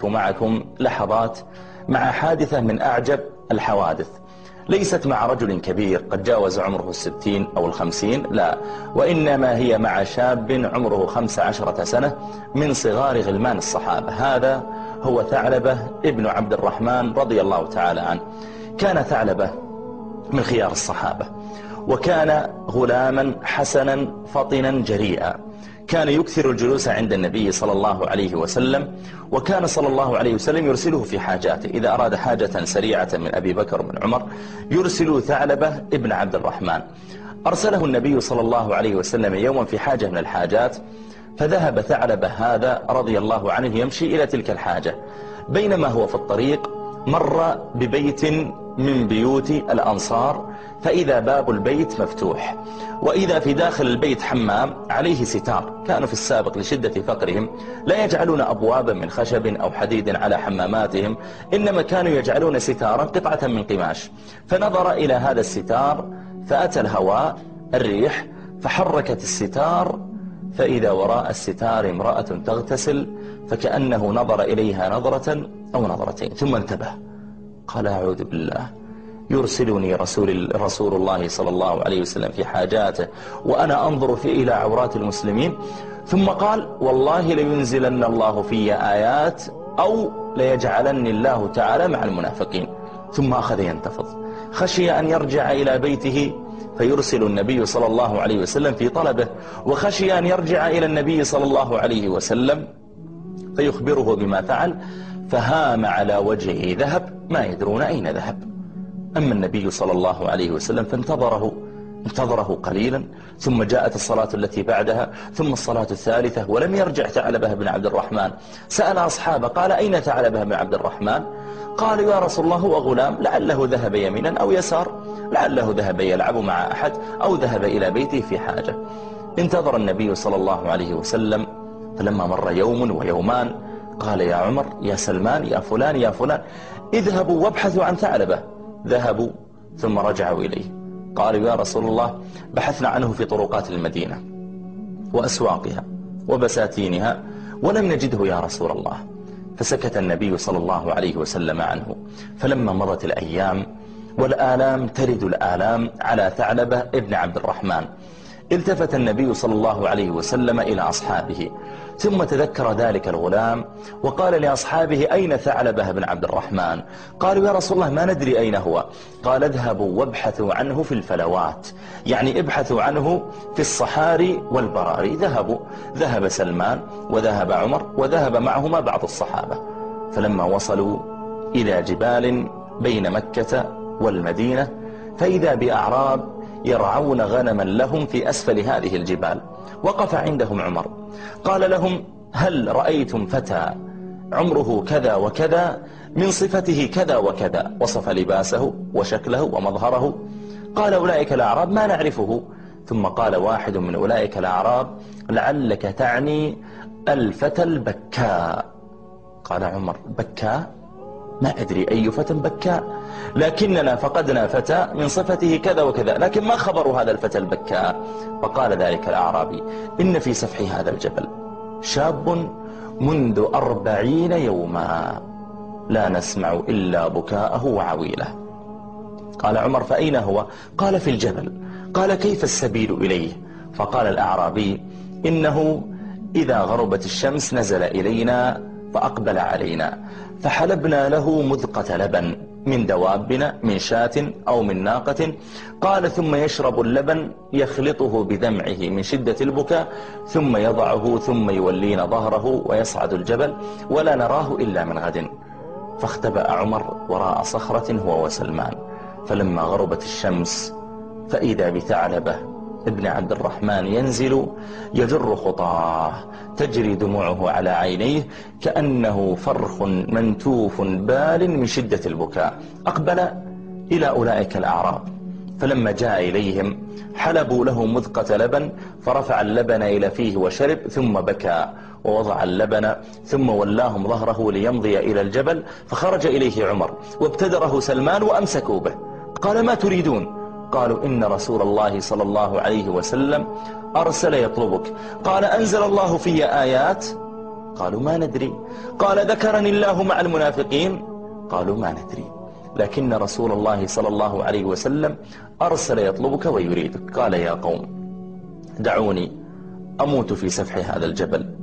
معكم لحظات مع حادثة من أعجب الحوادث، ليست مع رجل كبير قد جاوز عمره 60 أو 50، لا، وإنما هي مع شاب عمره 15 سنة من صغار غلمان الصحابة. هذا هو ثعلبة ابن عبد الرحمن رضي الله تعالى عنه. كان ثعلبة من خيار الصحابة، وكان غلاما حسنا فطنا جريئا، كان يكثر الجلوس عند النبي صلى الله عليه وسلم، وكان صلى الله عليه وسلم يرسله في حاجاته. إذا أراد حاجة سريعة من أبي بكر ومن عمر يرسل ثعلبة ابن عبد الرحمن. أرسله النبي صلى الله عليه وسلم يوما في حاجة من الحاجات، فذهب ثعلبة هذا رضي الله عنه يمشي إلى تلك الحاجة. بينما هو في الطريق مر ببيت من بيوت الأنصار، فإذا باب البيت مفتوح، وإذا في داخل البيت حمام عليه ستار. كانوا في السابق لشدة فقرهم لا يجعلون أبوابا من خشب أو حديد على حماماتهم، إنما كانوا يجعلون ستارا قطعة من قماش. فنظر إلى هذا الستار فأتى الهواء الريح فحركت الستار، فإذا وراء الستار امرأة تغتسل، فكأنه نظر إليها نظرة أو نظرتين ثم انتبه، قال أعوذ بالله، يرسلني رسول الله صلى الله عليه وسلم في حاجاته وأنا أنظر إلى عورات المسلمين. ثم قال والله لينزلن الله في آيات أو ليجعلني الله تعالى مع المنافقين. ثم أخذ ينتفض، خشي أن يرجع إلى بيته فيرسل النبي صلى الله عليه وسلم في طلبه، وخشي أن يرجع إلى النبي صلى الله عليه وسلم فيخبره بما فعل، فهام على وجهه ذهب ما يدرون أين ذهب. أما النبي صلى الله عليه وسلم فانتظره قليلا، ثم جاءت الصلاة التي بعدها، ثم الصلاة الثالثة، ولم يرجع ثعلبة بن عبد الرحمن. سأل أصحابه قال أين ثعلبة بن عبد الرحمن؟ قالوا يا رسول الله هو غلام، لعله ذهب يمينا أو يسار، لعله ذهب يلعب مع أحد أو ذهب إلى بيته في حاجة. انتظر النبي صلى الله عليه وسلم، فلما مر يوم ويومان قال يا عمر يا سلمان يا فلان يا فلان اذهبوا وابحثوا عن ثعلبة. ذهبوا ثم رجعوا إليه، قالوا يا رسول الله بحثنا عنه في طرقات المدينة وأسواقها وبساتينها ولم نجده يا رسول الله. فسكت النبي صلى الله عليه وسلم عنه. فلما مضت الأيام والآلام ترد الآلام على ثعلبة ابن عبد الرحمن، التفت النبي صلى الله عليه وسلم إلى أصحابه، ثم تذكر ذلك الغلام وقال لأصحابه أين ثعلبة بن عبد الرحمن؟ قالوا يا رسول الله ما ندري أين هو. قال اذهبوا وابحثوا عنه في الفلوات، يعني ابحثوا عنه في الصحاري والبراري. ذهب سلمان وذهب عمر وذهب معهما بعض الصحابة. فلما وصلوا إلى جبال بين مكة والمدينة فإذا بأعراب يرعون غنما لهم في أسفل هذه الجبال. وقف عندهم عمر قال لهم هل رأيتم فتى عمره كذا وكذا من صفته كذا وكذا؟ وصف لباسه وشكله ومظهره. قال أولئك الأعراب ما نعرفه. ثم قال واحد من أولئك الأعراب لعلك تعني الفتى البكاء. قال عمر بكاء؟ ما أدري أي فتى بكاء، لكننا فقدنا فتى من صفته كذا وكذا، لكن ما خبر هذا الفتى البكاء؟ فقال ذلك الأعرابي إن في سفح هذا الجبل شاب منذ 40 يوما لا نسمع إلا بكاءه وعويله. قال عمر فأين هو؟ قال في الجبل. قال كيف السبيل إليه؟ فقال الأعرابي إنه إذا غربت الشمس نزل إلينا فأقبل علينا، فحلبنا له مذقة لبن من دوابنا من شاة أو من ناقة. قال ثم يشرب اللبن يخلطه بدمعه من شدة البكاء، ثم يضعه ثم يولين ظهره ويصعد الجبل ولا نراه إلا من غد. فاختبأ عمر وراء صخرة هو وسلمان. فلما غربت الشمس فإذا بثعلبة ابن عبد الرحمن ينزل يجر خطاه تجري دموعه على عينيه كأنه فرخ منتوف بال من شدة البكاء. أقبل إلى أولئك الأعراب، فلما جاء إليهم حلبوا له مذقة لبن، فرفع اللبن إلى فيه وشرب، ثم بكى ووضع اللبن، ثم ولاهم ظهره ليمضي إلى الجبل. فخرج إليه عمر وابتدره سلمان وأمسكوا به. قال ما تريدون؟ قالوا إن رسول الله صلى الله عليه وسلم أرسل يطلبك. قال أنزل الله في آيات؟ قالوا ما ندري. قال ذكرني الله مع المنافقين؟ قالوا ما ندري، لكن رسول الله صلى الله عليه وسلم أرسل يطلبك ويريدك. قال يا قوم دعوني أموت في سفح هذا الجبل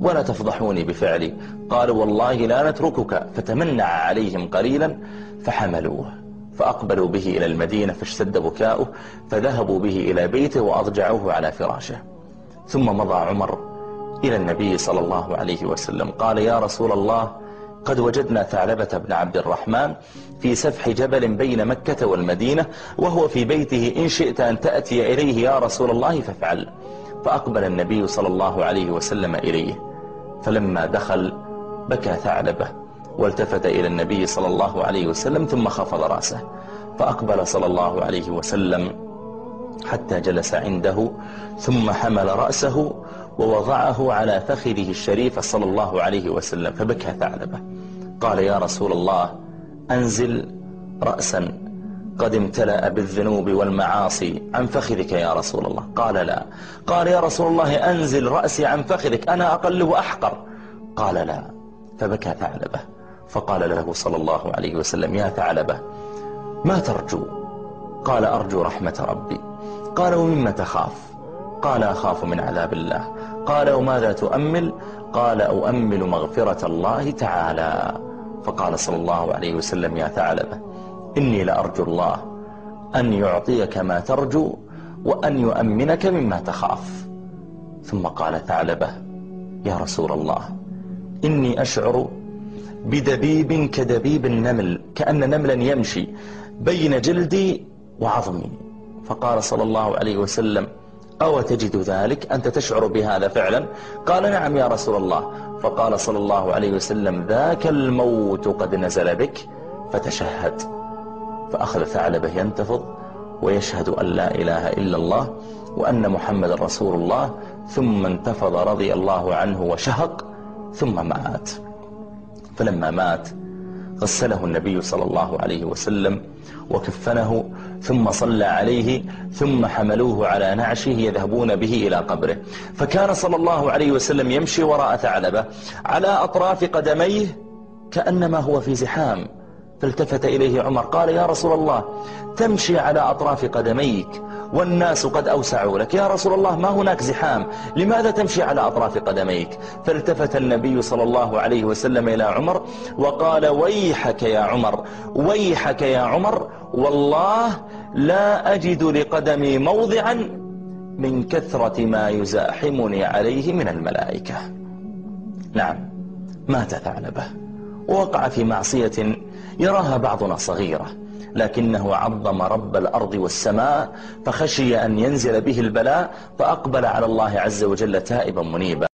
ولا تفضحوني بفعلي. قالوا والله لا نتركك. فتمنع عليهم قليلا فحملوه فأقبلوا به إلى المدينة، فاشتد بكاؤه، فذهبوا به إلى بيته وأضجعوه على فراشه. ثم مضى عمر إلى النبي صلى الله عليه وسلم قال يا رسول الله قد وجدنا ثعلبة بن عبد الرحمن في سفح جبل بين مكة والمدينة وهو في بيته، إن شئت أن تأتي إليه يا رسول الله فافعل. فأقبل النبي صلى الله عليه وسلم إليه، فلما دخل بكى ثعلبة والتفت إلى النبي صلى الله عليه وسلم ثم خفض رأسه. فأقبل صلى الله عليه وسلم حتى جلس عنده، ثم حمل رأسه ووضعه على فخذه الشريف صلى الله عليه وسلم، فبكى ثعلبة. قال يا رسول الله أنزل رأسا قد امتلأ بالذنوب والمعاصي عن فخذك يا رسول الله. قال لا. قال يا رسول الله أنزل رأسي عن فخذك أنا أقل وأحقر. قال لا. فبكى ثعلبة. فقال له صلى الله عليه وسلم يا ثعلبة ما ترجو؟ قال أرجو رحمة ربي. قال ومما تخاف؟ قال أخاف من عذاب الله. قال وماذا تؤمل؟ قال أؤمل مغفرة الله تعالى. فقال صلى الله عليه وسلم يا ثعلبة إني لأرجو الله أن يعطيك ما ترجو وأن يؤمنك مما تخاف. ثم قال ثعلبة يا رسول الله إني أشعر بدبيب كدبيب النمل، كأن نملا يمشي بين جلدي وعظمي. فقال صلى الله عليه وسلم أو تجد ذلك؟ أنت تشعر بهذا فعلا؟ قال نعم يا رسول الله. فقال صلى الله عليه وسلم ذاك الموت قد نزل بك فتشهد. فأخذ ثعلبة ينتفض ويشهد أن لا إله إلا الله وأن محمد رسول الله، ثم انتفض رضي الله عنه وشهق ثم مات. فلما مات غسله النبي صلى الله عليه وسلم وكفنه ثم صلى عليه، ثم حملوه على نعشه يذهبون به إلى قبره. فكان صلى الله عليه وسلم يمشي وراء ثعلبة على أطراف قدميه كأنما هو في زحام. فالتفت إليه عمر قال يا رسول الله تمشي على أطراف قدميك والناس قد أوسعوا لك، يا رسول الله ما هناك زحام، لماذا تمشي على أطراف قدميك؟ فالتفت النبي صلى الله عليه وسلم إلى عمر وقال ويحك يا عمر، ويحك يا عمر، والله لا أجد لقدمي موضعا من كثرة ما يزاحمني عليه من الملائكة. نعم مات ثعلبة ووقع في معصية يراها بعضنا صغيرة، لكنه عظم رب الأرض والسماء فخشي أن ينزل به البلاء، فأقبل على الله عز وجل تائبا منيبا.